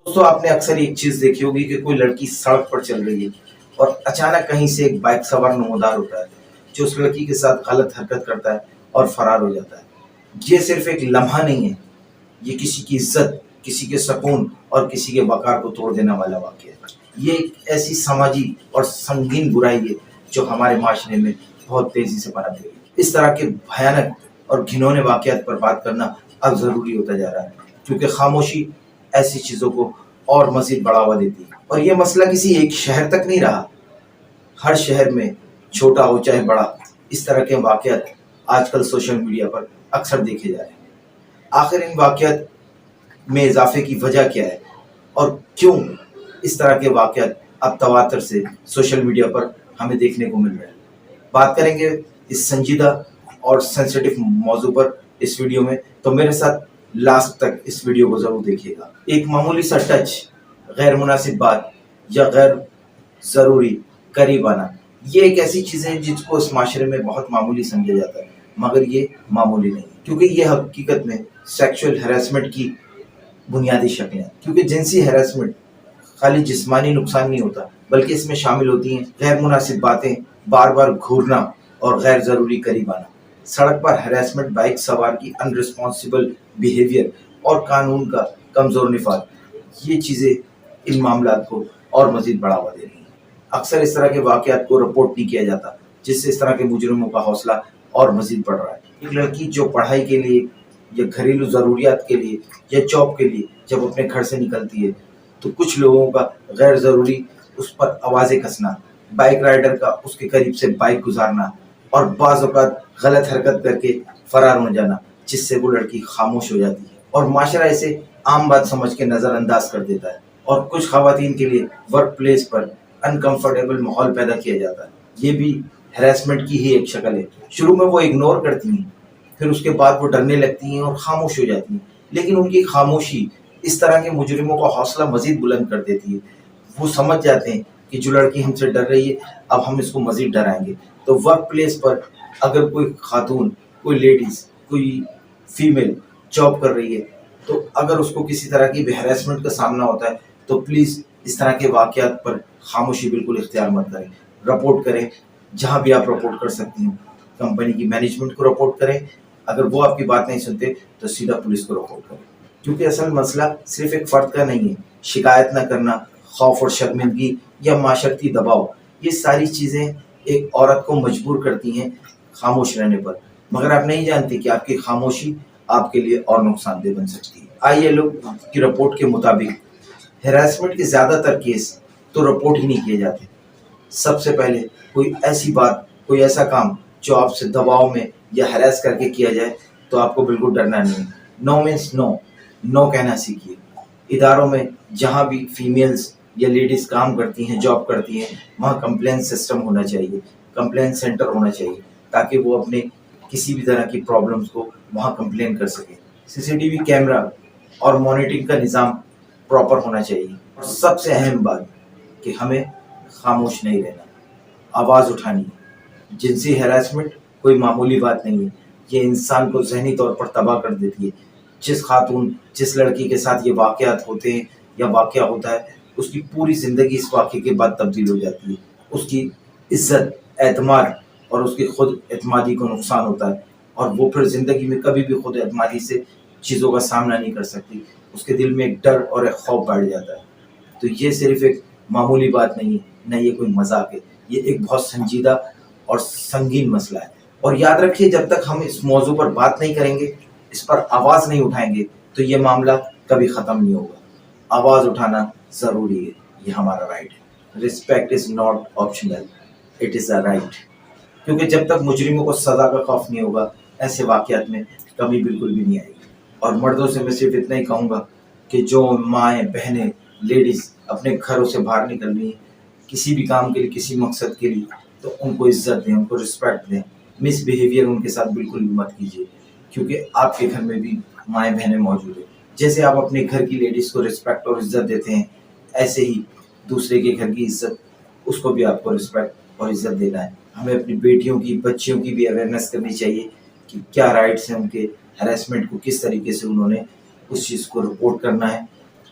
دوستوں آپ نے اکثر ایک چیز دیکھی ہوگی کہ کوئی لڑکی سڑک پر چل رہی ہے اور اچانک کہیں سے ایک بائک سوار نمودار ہوتا ہے جو اس لڑکی کے ساتھ غلط حرکت کرتا ہے اور فرار ہو جاتا ہے۔ یہ صرف ایک لمحہ نہیں ہے، یہ کسی کی عزت، کسی کے سکون اور کسی کے وقار کو توڑ دینے والا واقعہ ہے۔ یہ ایک ایسی سماجی اور سنگین برائی ہے جو ہمارے معاشرے میں بہت تیزی سے پنپ رہی ہے۔ اس طرح کے بھیانک اور گھنونے واقعات پر بات کرنا اب ضروری ہوتا جا رہا ہے، کیونکہ خاموشی ایسی چیزوں کو اور مزید بڑھاوا دیتی ہے۔ اور یہ مسئلہ کسی ایک شہر تک نہیں رہا، ہر شہر میں چھوٹا ہو چاہے بڑا، اس طرح کے واقعات آج کل سوشل میڈیا پر اکثر دیکھے جا رہے ہیں۔ آخر ان واقعات میں اضافے کی وجہ کیا ہے اور کیوں اس طرح کے واقعات اب تواتر سے سوشل میڈیا پر ہمیں دیکھنے کو مل رہے ہیں؟ بات کریں گے اس سنجیدہ اور سینسیٹیو موضوع پر اس ویڈیو میں، تو میرے ساتھ لاسٹ تک اس ویڈیو کو ضرور دیکھیے گا۔ ایک معمولی سا ٹچ، غیر مناسب بات یا غیر ضروری قریب آنا، یہ ایک ایسی چیز ہے جس کو اس معاشرے میں بہت معمولی سمجھا جاتا ہے، مگر یہ معمولی نہیں، کیونکہ یہ حقیقت میں سیکشول ہیراسمنٹ کی بنیادی شکلیں ہیں۔ کیونکہ جنسی ہیراسمنٹ خالی جسمانی نقصان نہیں ہوتا، بلکہ اس میں شامل ہوتی ہیں غیر مناسب باتیں، بار بار گھورنا اور غیر ضروری قریب آنا۔ سڑک پر ہیراسمنٹ، بائک سوار کی ان ریسپانسبل بیہیویئر اور قانون کا کمزور نفاذ، یہ چیزیں ان معاملات کو اور مزید بڑھاوا دے رہی ہیں۔ اکثر اس طرح کے واقعات کو رپورٹ نہیں کیا جاتا، جس سے اس طرح کے مجرموں کا حوصلہ اور مزید بڑھ رہا ہے۔ ایک لڑکی جو پڑھائی کے لیے یا گھریلو ضروریات کے لیے یا جاب کے لیے جب اپنے گھر سے نکلتی ہے تو کچھ لوگوں کا غیر ضروری اس پر آوازیں کسنا، بائک رائڈر کا اس کے قریب سے بائک گزارنا اور بعض اوقات غلط حرکت کر کے فرار ہو جانا، جس سے وہ لڑکی خاموش ہو جاتی ہے اور معاشرہ اسے عام بات سمجھ کے نظر انداز کر دیتا ہے۔ اور کچھ خواتین کے لیے ورک پلیس پر انکمفرٹیبل ماحول پیدا کیا جاتا ہے، یہ بھی ہیراسمنٹ کی ہی ایک شکل ہے۔ شروع میں وہ اگنور کرتی ہیں، پھر اس کے بعد وہ ڈرنے لگتی ہیں اور خاموش ہو جاتی ہیں، لیکن ان کی خاموشی اس طرح کے مجرموں کا حوصلہ مزید بلند کر دیتی ہے۔ وہ سمجھ جاتے ہیں کہ جو لڑکی ہم سے ڈر رہی ہے اب ہم اس کو مزید ڈرائیں گے۔ تو ورک پلیس پر اگر کوئی خاتون، کوئی لیڈیز، کوئی فیمیل جاب کر رہی ہے تو اگر اس کو کسی طرح کی ہیراسمنٹ کا سامنا ہوتا ہے تو پلیز اس طرح کے واقعات پر خاموشی بالکل اختیار مت کریں، رپورٹ کریں جہاں بھی آپ رپورٹ کر سکتی ہوں۔ کمپنی کی مینجمنٹ کو رپورٹ کریں، اگر وہ آپ کی بات نہیں سنتے تو سیدھا پولیس کو رپورٹ کریں، کیونکہ اصل مسئلہ صرف ایک فرد کا نہیں ہے۔ شکایت نہ کرنا، خوف اور شرمندگی یا معاشرتی دباؤ، یہ ساری چیزیں ایک عورت کو مجبور کرتی ہیں خاموش رہنے پر، مگر آپ نہیں جانتے کہ آپ کی خاموشی آپ کے لیے اور نقصان دہ بن سکتی ہے۔ آئی ایل او کی رپورٹ کے مطابق ہیراسمنٹ کے زیادہ تر کیس تو رپورٹ ہی نہیں کیے جاتے۔ سب سے پہلے کوئی ایسی بات، کوئی ایسا کام جو آپ سے دباؤ میں یا ہراس کر کے کیا جائے تو آپ کو بالکل ڈرنا نہیں ہے۔ نو مینس نو، نو کہنا سیکھیے۔ اداروں میں جہاں بھی فیمیلز یا لیڈیز کام کرتی ہیں، جاب کرتی ہیں، وہاں کمپلین سسٹم ہونا چاہیے، کمپلین سینٹر ہونا چاہیے، تاکہ وہ اپنے کسی بھی طرح کی پرابلمس کو وہاں کمپلین کر سکیں۔ CCTV کیمرہ اور مانیٹرنگ کا نظام پراپر ہونا چاہیے۔ اور سب سے اہم بات کہ ہمیں خاموش نہیں رہنا، آواز اٹھانی ہے۔ جنسی ہیراسمنٹ کوئی معمولی بات نہیں ہے، یہ انسان کو ذہنی طور پر تباہ کر دیتی ہے۔ جس خاتون، جس لڑکی کے ساتھ یہ واقعات ہوتے ہیں یا واقعہ ہوتا ہے، اس کی پوری زندگی اس واقعے کے بعد تبدیل ہو جاتی ہے۔ اس کی عزت، اعتماد اور اس کی خود اعتمادی کو نقصان ہوتا ہے، اور وہ پھر زندگی میں کبھی بھی خود اعتمادی سے چیزوں کا سامنا نہیں کر سکتی۔ اس کے دل میں ایک ڈر اور ایک خوف بیٹھ جاتا ہے۔ تو یہ صرف ایک معمولی بات نہیں ہے، نہ یہ کوئی مذاق ہے، یہ ایک بہت سنجیدہ اور سنگین مسئلہ ہے۔ اور یاد رکھیے، جب تک ہم اس موضوع پر بات نہیں کریں گے، اس پر آواز نہیں اٹھائیں گے، تو یہ معاملہ کبھی ختم نہیں ہوگا۔ آواز اٹھانا ضروری ہے، یہ ہمارا رائٹ ہے۔ Respect is not optional, it is a right. کیونکہ جب تک مجرموں کو سزا کا خوف نہیں ہوگا، ایسے واقعات میں کمی بالکل بھی نہیں آئے گی۔ اور مردوں سے میں صرف اتنا ہی کہوں گا کہ جو مائیں، بہنیں، لیڈیز اپنے گھروں سے باہر نکل رہی ہیں کسی بھی کام کے لیے، کسی مقصد کے لیے، تو ان کو عزت دیں، ان کو رسپیکٹ دیں۔ مس بیہیویئر ان کے ساتھ بالکل بھی مت کیجیے، کیونکہ آپ کے گھر میں بھی مائیں بہنیں موجود ہیں۔ جیسے آپ اپنے گھر کی لیڈیز کو رسپیکٹ اور عزت دیتے ہیں، ایسے ہی دوسرے کے گھر کی عزت، اس کو بھی آپ کو رسپیکٹ اور عزت دینا ہے۔ ہمیں اپنی بیٹیوں کی، بچیوں کی بھی اویئرنیس کرنی چاہیے کہ کیا رائٹس ہیں ان کے، ہیراسمنٹ کو کس طریقے سے انہوں نے اس چیز کو رپورٹ کرنا ہے،